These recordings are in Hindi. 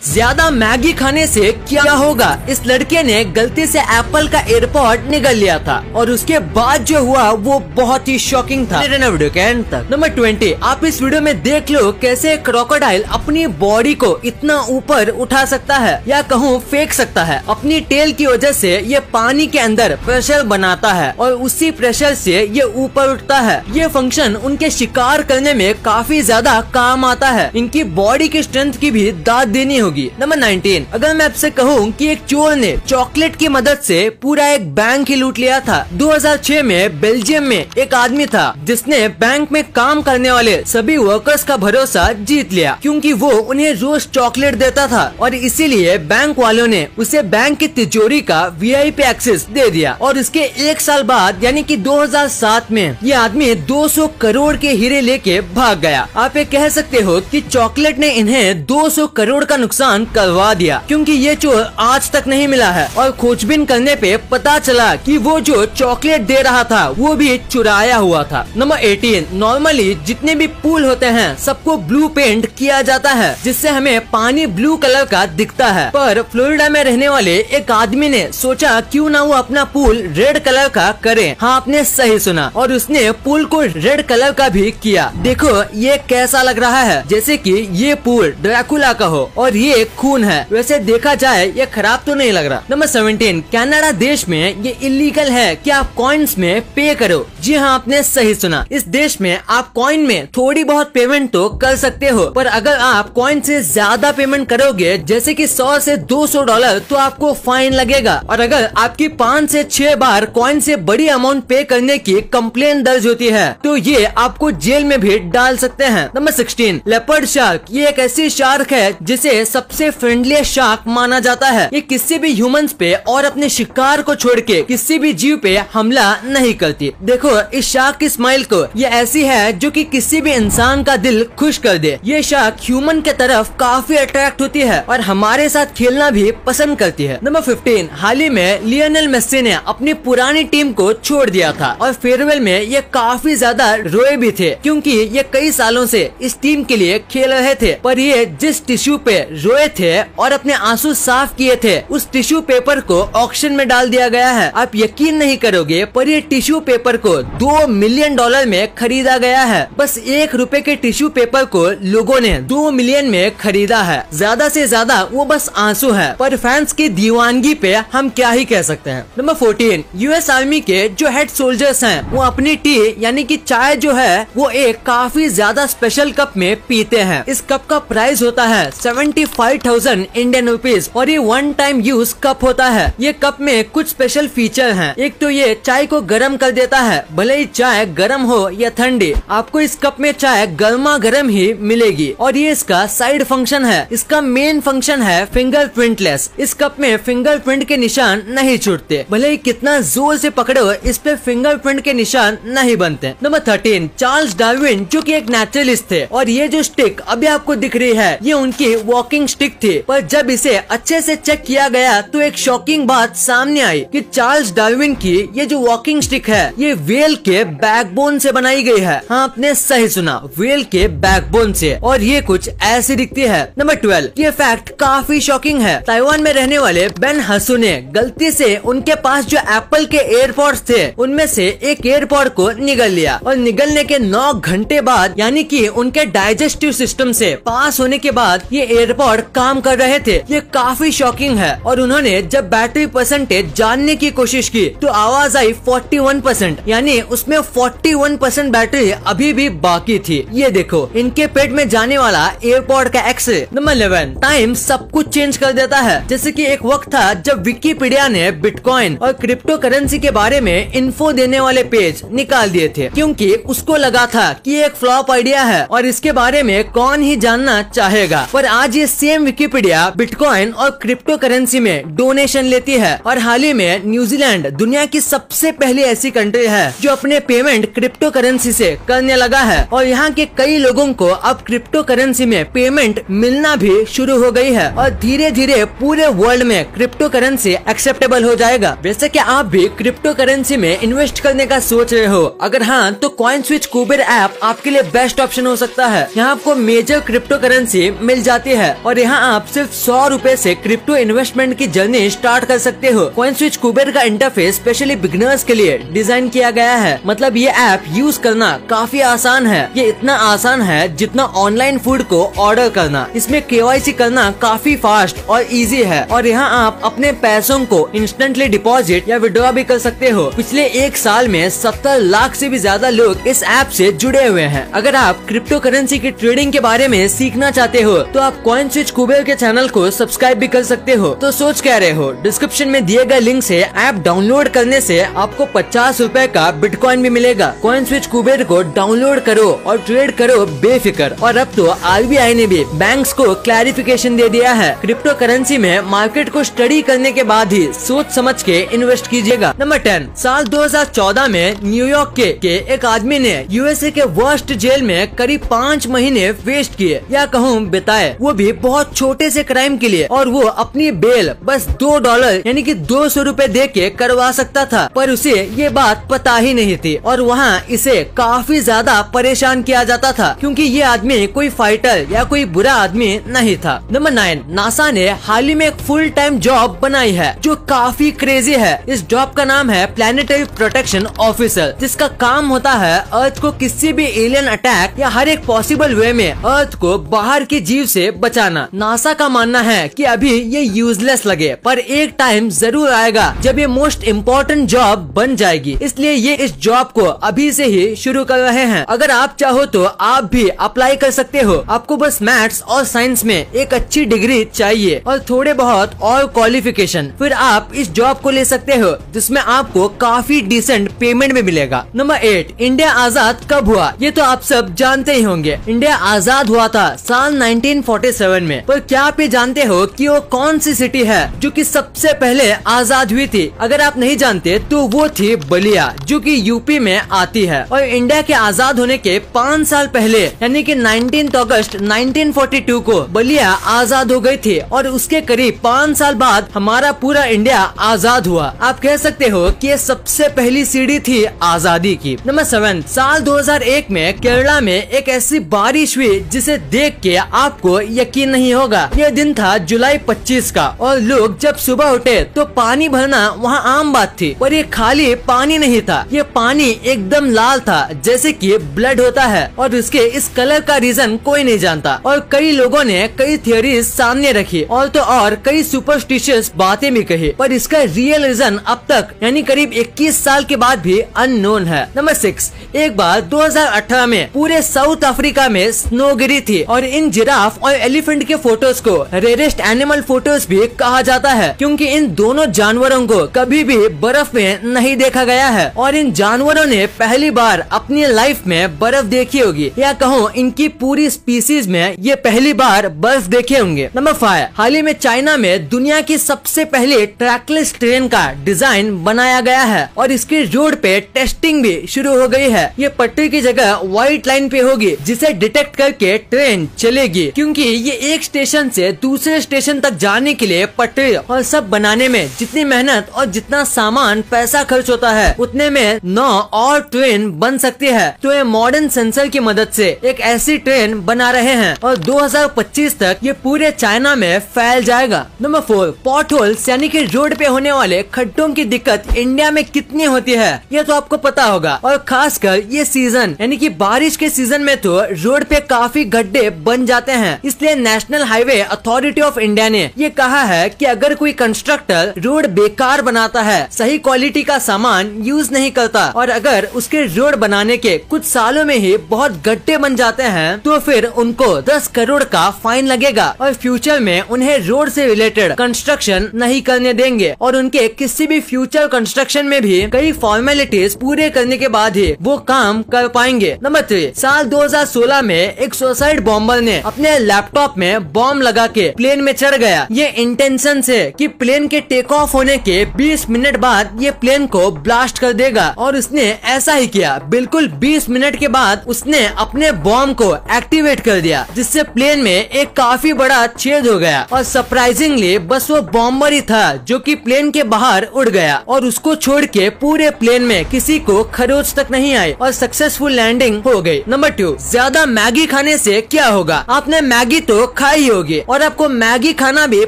ज्यादा मैगी खाने से क्या होगा। इस लड़के ने गलती से एप्पल का एयरपॉड निगल लिया था और उसके बाद जो हुआ वो बहुत ही शॉकिंग था। वीडियो के एंड तक। नंबर 20, आप इस वीडियो में देख लो कैसे क्रोकोडाइल अपनी बॉडी को इतना ऊपर उठा सकता है या कहूँ फेंक सकता है। अपनी टेल की वजह से ये पानी के अंदर प्रेशर बनाता है और उसी प्रेशर से ये ऊपर उठता है। ये फंक्शन उनके शिकार करने में काफी ज्यादा काम आता है। इनकी बॉडी की स्ट्रेंथ की भी दाद देनी होगी। नंबर 19, अगर मैं आपसे कहूँ कि एक चोर ने चॉकलेट की मदद से पूरा एक बैंक ही लूट लिया था। 2006 में बेल्जियम में एक आदमी था जिसने बैंक में काम करने वाले सभी वर्कर्स का भरोसा जीत लिया क्योंकि वो उन्हें रोज चॉकलेट देता था और इसीलिए बैंक वालों ने उसे बैंक की तिजोरी का VIP एक्सेस दे दिया। और इसके एक साल बाद यानी कि 2007 में ये आदमी 200 करोड़ के हीरे लेके भाग गया। आप ये कह सकते हो कि चॉकलेट ने इन्हें 200 करोड़ का नुकसान करवा दिया क्योंकि ये चोर आज तक नहीं मिला है और खोजबीन करने पे पता चला कि वो जो चॉकलेट दे रहा था वो भी चुराया हुआ था। नंबर 18, नॉर्मली जितने भी पूल होते हैं सबको ब्लू पेंट किया जाता है जिससे हमें पानी ब्लू कलर का दिखता है। पर फ्लोरिडा में रहने वाले एक आदमी ने सोचा क्यों ना वो अपना पूल रेड कलर का करे। हाँ, आपने सही सुना और उसने पूल को रेड कलर का भी किया। देखो ये कैसा लग रहा है, जैसे कि ये पूल ड्रैकुला का हो और ये खून है। वैसे देखा जाए ये खराब तो नहीं लग रहा। नंबर 17, कनाडा देश में ये इलीगल है कि आप कॉइन्स में पे करो। जी हाँ, आपने सही सुना। इस देश में आप कॉइन में थोड़ी बहुत पेमेंट तो कर सकते हो पर अगर आप कॉइन से ज्यादा पेमेंट करोगे जैसे कि 100 से 200 डॉलर तो आपको फाइन लगेगा। और अगर आपकी 5 से 6 बार कॉइन से बड़ी अमाउंट पे करने की कंप्लेन दर्ज होती है तो ये आपको जेल में भी डाल सकते हैं। नंबर 16, लेपर्ड शार्क ये एक ऐसी शार्क है जिसे सबसे फ्रेंडली शार्क माना जाता है। ये किसी भी ह्यूमंस पे और अपने शिकार को छोड़ के किसी भी जीव पे हमला नहीं करती। देखो इस शार्क की स्माइल को ये ऐसी है जो कि किसी भी इंसान का दिल खुश कर दे। ये शार्क ह्यूमन के तरफ काफी अट्रैक्ट होती है और हमारे साथ खेलना भी पसंद करती है। नंबर 15, हाल ही में लियोनेल मेसी ने अपनी पुरानी टीम को छोड़ दिया था और फेयरवेल में ये काफी ज्यादा रोए भी थे क्योंकि ये कई सालों से इस टीम के लिए खेल रहे थे। पर ये जिस टिश्यू पे रोए थे और अपने आंसू साफ किए थे उस टिश्यू पेपर को ऑक्शन में डाल दिया गया है। आप यकीन नहीं करोगे पर ये टिश्यू पेपर को $2 मिलियन में खरीदा गया है। बस ₹1 के टिश्यू पेपर को लोगों ने 2 मिलियन में खरीदा है। ज्यादा से ज्यादा वो बस आंसू है पर फैंस की दीवानगी पे हम क्या ही कह सकते हैं। नंबर 14, US आर्मी के जो हेड सोल्जर्स हैं वो अपनी टी यानी कि चाय जो है वो एक काफी ज्यादा स्पेशल कप में पीते हैं। इस कप का प्राइस होता है 75,000 इंडियन रुपीज और ये 1 टाइम यूज कप होता है। ये कप में कुछ स्पेशल फीचर हैं। एक तो ये चाय को गर्म कर देता है, भले ही चाय गर्म हो या ठंडी आपको इस कप में चाय गर्मा गर्म ही मिलेगी। और ये इसका साइड फंक्शन है। इसका मेन फंक्शन है फिंगरप्रिंटलेस। इस कप में फिंगरप्रिंट के निशान नहीं छूटते, भले ही कितना जोर से पकड़ो इस पे फिंगरप्रिंट के निशान नहीं बनते। नंबर 13, चार्ल्स डार्विन जो कि एक नेचुरलिस्ट थे और ये जो स्टिक अभी आपको दिख रही है ये उनकी वॉकिंग स्टिक थी। पर जब इसे अच्छे से चेक किया गया तो एक शॉकिंग बात सामने आई कि चार्ल्स डार्विन की ये जो वॉकिंग स्टिक है ये व्हेल के बैकबोन से बनाई गई है। हाँ, आपने सही सुना, व्हेल के बैकबोन से और ये कुछ ऐसी दिखती है। नंबर 12, ये फैक्ट काफी शॉकिंग है। ताइवान में रहने वाले बेन हसू ने गलती से उनके पास जो एप्पल के एयरपॉड्स थे उनमें से एक एयरपॉड को निगल लिया और निगलने के 9 घंटे बाद यानी कि उनके डाइजेस्टिव सिस्टम से पास होने के बाद ये एयरपॉड काम कर रहे थे। ये काफी शॉकिंग है। और उन्होंने जब बैटरी परसेंटेज जानने की कोशिश की तो आवाज आई 41%, यानी उसमें 41% बैटरी अभी भी बाकी थी। ये देखो इनके पेट में जाने वाला एयरपॉड का एक्सरे। नंबर 11, टाइम सब कुछ चेंज कर देता है। जैसे कि एक वक्त था जब विकिपीडिया ने बिटकॉइन और क्रिप्टो करेंसी के बारे में इन्फो देने वाले पेज निकाल दिए थे क्योंकि उसको लगा था कि ये एक फ्लॉप आइडिया है और इसके बारे में कौन ही जानना चाहेगा। पर आज ये सेम विकिपीडिया बिटकॉइन और क्रिप्टो करेंसी में डोनेशन लेती है और हाल ही में न्यूजीलैंड दुनिया की सबसे पहली ऐसी कंट्री है जो अपने पेमेंट क्रिप्टो करेंसी से करने लगा है और यहाँ के कई लोगों को अब क्रिप्टो करेंसी में पेमेंट मिलना भी शुरू हो गई है और धीरे धीरे पूरे वर्ल्ड में क्रिप्टो करेंसी एक्सेप्टेबल हो जाएगा। वैसे क्या आप भी क्रिप्टो करेंसी में इन्वेस्ट करने का सोच रहे हो? अगर हाँ तो कॉइन स्विच कुबेर ऐप आपके लिए बेस्ट ऑप्शन हो सकता है। यहाँ आपको मेजर क्रिप्टो करेंसी मिल जाती है और यहाँ आप सिर्फ 100 रुपए से क्रिप्टो इन्वेस्टमेंट की जर्नी स्टार्ट कर सकते हो। कॉइनस्विच कुबेर का इंटरफेस स्पेशली बिगिनर्स के लिए डिजाइन किया गया है। मतलब ये ऐप यूज करना काफी आसान है। ये इतना आसान है जितना ऑनलाइन फूड को ऑर्डर करना। इसमें KYC करना काफी फास्ट और इजी है और यहाँ आप अपने पैसों को इंस्टेंटली डिपॉजिट या विड्रॉ भी कर सकते हो। पिछले 1 साल में 70 लाख से भी ज्यादा लोग इस ऐप से जुड़े हुए हैं। अगर आप क्रिप्टो करेंसी की ट्रेडिंग के बारे में सीखना चाहते हो तो आप कॉइनस्विच कुबेर के चैनल को सब्सक्राइब भी कर सकते हो। तो सोच क्या रहे हो, डिस्क्रिप्शन में दिए गए लिंक से ऐप डाउनलोड करने से आपको 50 रुपए का बिटकॉइन भी मिलेगा। कॉइनस्विच कुबेर को डाउनलोड करो और ट्रेड करो बेफिक्र। और अब तो RBI ने भी बैंक्स को क्लैरिफिकेशन दे दिया है, क्रिप्टो करेंसी में मार्केट को स्टडी करने के बाद ही सोच समझ के इन्वेस्ट कीजिएगा। नंबर 10, साल 2014 में न्यूयॉर्क के एक आदमी ने USA के वर्स्ट जेल में करीब 5 महीने वेस्ट किए या कहूँ बिताए, वो भी बहुत छोटे से क्राइम के लिए। और वो अपनी बेल बस $2 यानी कि 200 रुपए दे के करवा सकता था, पर उसे ये बात पता ही नहीं थी और वहाँ इसे काफी ज्यादा परेशान किया जाता था क्योंकि ये आदमी कोई फाइटर या कोई बुरा आदमी नहीं था। नंबर 9, नासा ने हाल ही में एक फुल टाइम जॉब बनाई है जो काफी क्रेजी है। इस जॉब का नाम है प्लैनेटरी प्रोटेक्शन ऑफिसर, जिसका काम होता है अर्थ को किसी भी एलियन अटैक या हर एक पॉसिबल वे में अर्थ को बाहर के जीव से बचाना। नासा का मानना है कि अभी ये यूजलेस लगे, पर एक टाइम जरूर आएगा जब ये मोस्ट इम्पोर्टेंट जॉब बन जाएगी, इसलिए ये इस जॉब को अभी से ही शुरू कर रहे हैं। अगर आप चाहो तो आप भी अप्लाई कर सकते हो। आपको बस मैथ्स और साइंस में एक अच्छी डिग्री चाहिए और थोड़े बहुत और क्वालिफिकेशन, फिर आप इस जॉब को ले सकते हो जिसमें आपको काफी डिसेंट पेमेंट भी मिलेगा। नंबर 8, इंडिया आजाद कब हुआ? ये तो आप सब जानते ही होंगे। इंडिया आजाद हुआ था साल 1947 में, पर क्या आप ये जानते हो कि वो कौन सी सिटी है जो कि सबसे पहले आजाद हुई थी? अगर आप नहीं जानते तो वो थी बलिया, जो कि यूपी में आती है। और इंडिया के आजाद होने के 5 साल पहले यानी कि 19 अगस्त 1942 को बलिया आजाद हो गई थी और उसके करीब 5 साल बाद हमारा पूरा इंडिया आजाद हुआ। आप कह सकते हो कि ये सबसे पहली सीढ़ी थी आजादी की। नंबर 7, साल 2001 में केरला में एक ऐसी बारिश हुई जिसे देख के आपको यकीन नहीं होगा। यह दिन था जुलाई 25 का और लोग जब सुबह उठे तो पानी भरना वहाँ आम बात थी, पर ये खाली पानी नहीं था। ये पानी एकदम लाल था जैसे कि ब्लड होता है और उसके इस कलर का रीजन कोई नहीं जानता। और कई लोगों ने कई थियोरीज सामने रखी और तो और कई सुपरस्टिशियस बातें भी कही, पर इसका रियल रीजन अब तक यानी करीब 21 साल के बाद भी अननोन है। नंबर 6, एक बार 2018 में पूरे साउथ अफ्रीका में स्नो गिरी थी और इन जिराफ और एलिफेंट के फोटोज को रेयरेस्ट एनिमल फोटोज भी कहा जाता है क्योंकि इन दोनों जानवरों को कभी भी बर्फ में नहीं देखा गया है और इन जानवरों ने पहली बार अपनी लाइफ में बर्फ देखी होगी या कहूँ इनकी पूरी स्पीसीज में ये पहली बार बर्फ देखे होंगे। नंबर 5, हाल ही में चाइना में दुनिया की सबसे पहले ट्रैकलेस ट्रेन का डिजाइन बनाया गया है और इसके रोड पे टेस्टिंग भी शुरू हो गई है। ये पटरी की जगह व्हाइट लाइन पे होगी जिसे डिटेक्ट करके ट्रेन चलेगी क्योंकि ये एक स्टेशन से दूसरे स्टेशन तक जाने के लिए पटरी और सब बनाने में जितनी मेहनत और जितना सामान पैसा खर्च होता है उतने में 9 और ट्रेन बन सकती है। तो ये मॉडर्न सेंसर की मदद से एक ऐसी ट्रेन बना रहे हैं और 2025 तक ये पूरे चाइना में फैल जाएगा। नंबर 4, पॉट होल्स यानी कि रोड पे होने वाले खड्डों की दिक्कत इंडिया में कितनी होती है ये तो आपको पता होगा और खासकर ये सीजन यानी कि बारिश के सीजन में तो रोड पे काफी गड्ढे बन जाते हैं। इसलिए national highway authority of India ने ये कहा है कि अगर कोई कंस्ट्रक्टर रोड बेकार बनाता है, सही क्वालिटी का सामान यूज नहीं करता और अगर उसके रोड बनाने के कुछ सालों में ही बहुत गड्ढे बन जाते हैं तो फिर उनको 10 करोड़ का फाइन लगेगा और फ्यूचर में उन्हें रोड से रिलेटेड कंस्ट्रक्शन नहीं करने देंगे और उनके किसी भी फ्यूचर कंस्ट्रक्शन में भी कई फॉर्मेलिटीज पूरे करने के बाद ही वो काम कर पाएंगे। नंबर 3, साल 2016 में एक सुसाइड बॉम्बर ने अपने लैपटॉप में बॉम्ब लगा के प्लेन में चढ़ गया। ये इंटेंशन से कि प्लेन के टेक ऑफ होने के 20 मिनट बाद ये प्लेन को ब्लास्ट कर देगा और उसने ऐसा ही किया। बिल्कुल 20 मिनट के बाद उसने अपने बॉम्ब को एक्टिवेट कर दिया जिससे प्लेन में एक काफी बड़ा छेद हो गया और सरप्राइजिंगली बस वो बॉम्बर ही था जो कि प्लेन के बाहर उड़ गया और उसको छोड़ के पूरे प्लेन में किसी को खरोच तक नहीं आई और सक्सेसफुल लैंडिंग हो गई। नंबर 2, ज्यादा मैगी खाने से क्या होगा? आपने मैगी तो खाई होगी और आपको मैगी खाना भी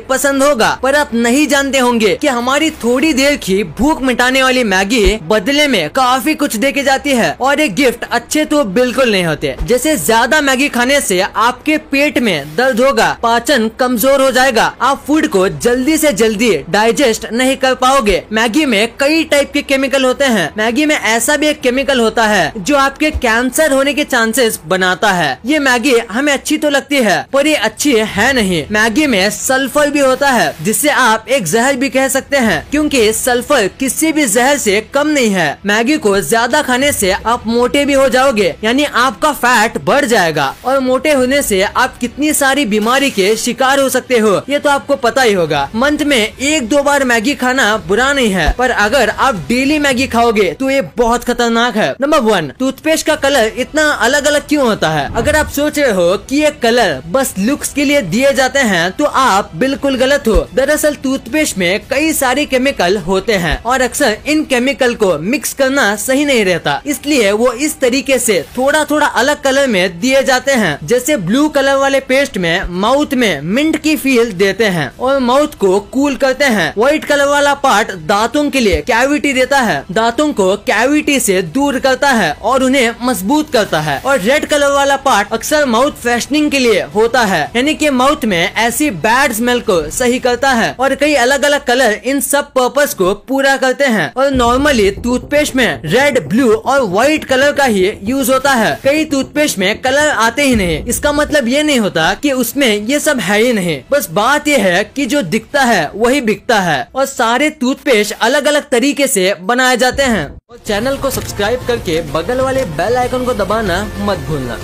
पसंद होगा। पर आप नहीं जानते होंगे कि हमारी थोड़ी देर की भूख मिटाने वाली मैगी बदले में काफी कुछ दे के जाती है और ये गिफ्ट अच्छे तो बिल्कुल नहीं होते। जैसे ज्यादा मैगी खाने से आपके पेट में दर्द होगा, पाचन कमजोर हो जाएगा, आप फूड को जल्दी से जल्दी डाइजेस्ट नहीं कर पाओगे। मैगी में कई टाइप के केमिकल होते हैं। मैगी में ऐसा भी एक केमिकल होता है जो आपके कैंसर होने के चांसेस बनाता है। ये मैगी हमें अच्छी तो लगती है पर ये अच्छी है नहीं। मैगी में सल्फर भी होता है जिससे आप एक जहर भी कह सकते हैं, क्योंकि सल्फर किसी भी जहर से कम नहीं है। मैगी को ज्यादा खाने से आप मोटे भी हो जाओगे, यानी आपका फैट बढ़ जाएगा और मोटे होने से आप कितनी सारी बीमारी के शिकार हो सकते हो ये तो आपको पता ही होगा। मंथ में 1-2 बार मैगी खाना बुरा नहीं है, पर अगर आप डेली मैगी खाओगे तो ये बहुत खतरनाक है। नंबर 1, टूथपेस्ट का कलर इतना अलग अलग क्यों होता है? अगर आप सोच रहे हो कि ये कलर बस लुक्स के लिए दिए जाते हैं तो आप बिल्कुल गलत हो। दरअसल टूथपेस्ट में कई सारे केमिकल होते हैं और अक्सर इन केमिकल को मिक्स करना सही नहीं रहता, इसलिए वो इस तरीके से थोड़ा थोड़ा अलग कलर में दिए जाते हैं। जैसे ब्लू कलर वाले पेस्ट में माउथ में मिंट की फील देते हैं और माउथ को कूल करते हैं। व्हाइट कलर वाला पार्ट दांतों के लिए कैविटी देता है, दांतों को कैविटी से दूर करता है और उन्हें मजबूत करता है। और रेड कलर वाला पार्ट अक्सर माउथ फ्रेशनिंग के लिए होता है, यानी कि माउथ में ऐसी बैड स्मेल को सही करता है। और कई अलग अलग कलर इन सब पर्पस को पूरा करते हैं। और नॉर्मली टूथपेस्ट में रेड, ब्लू और व्हाइट कलर का ही यूज होता है। कई टूथपेस्ट में कलर आते ही नहीं, इसका मतलब ये नहीं होता कि उसमें ये सब है ही नहीं। बस बात ये है कि जो दिखता है वही बिकता है और सारे टूथपेस्ट अलग अलग तरीके से बनाए जाते हैं। और चैनल को सब्सक्राइब करके बगल वाले बेल आइकन को दबाना मत भूलना।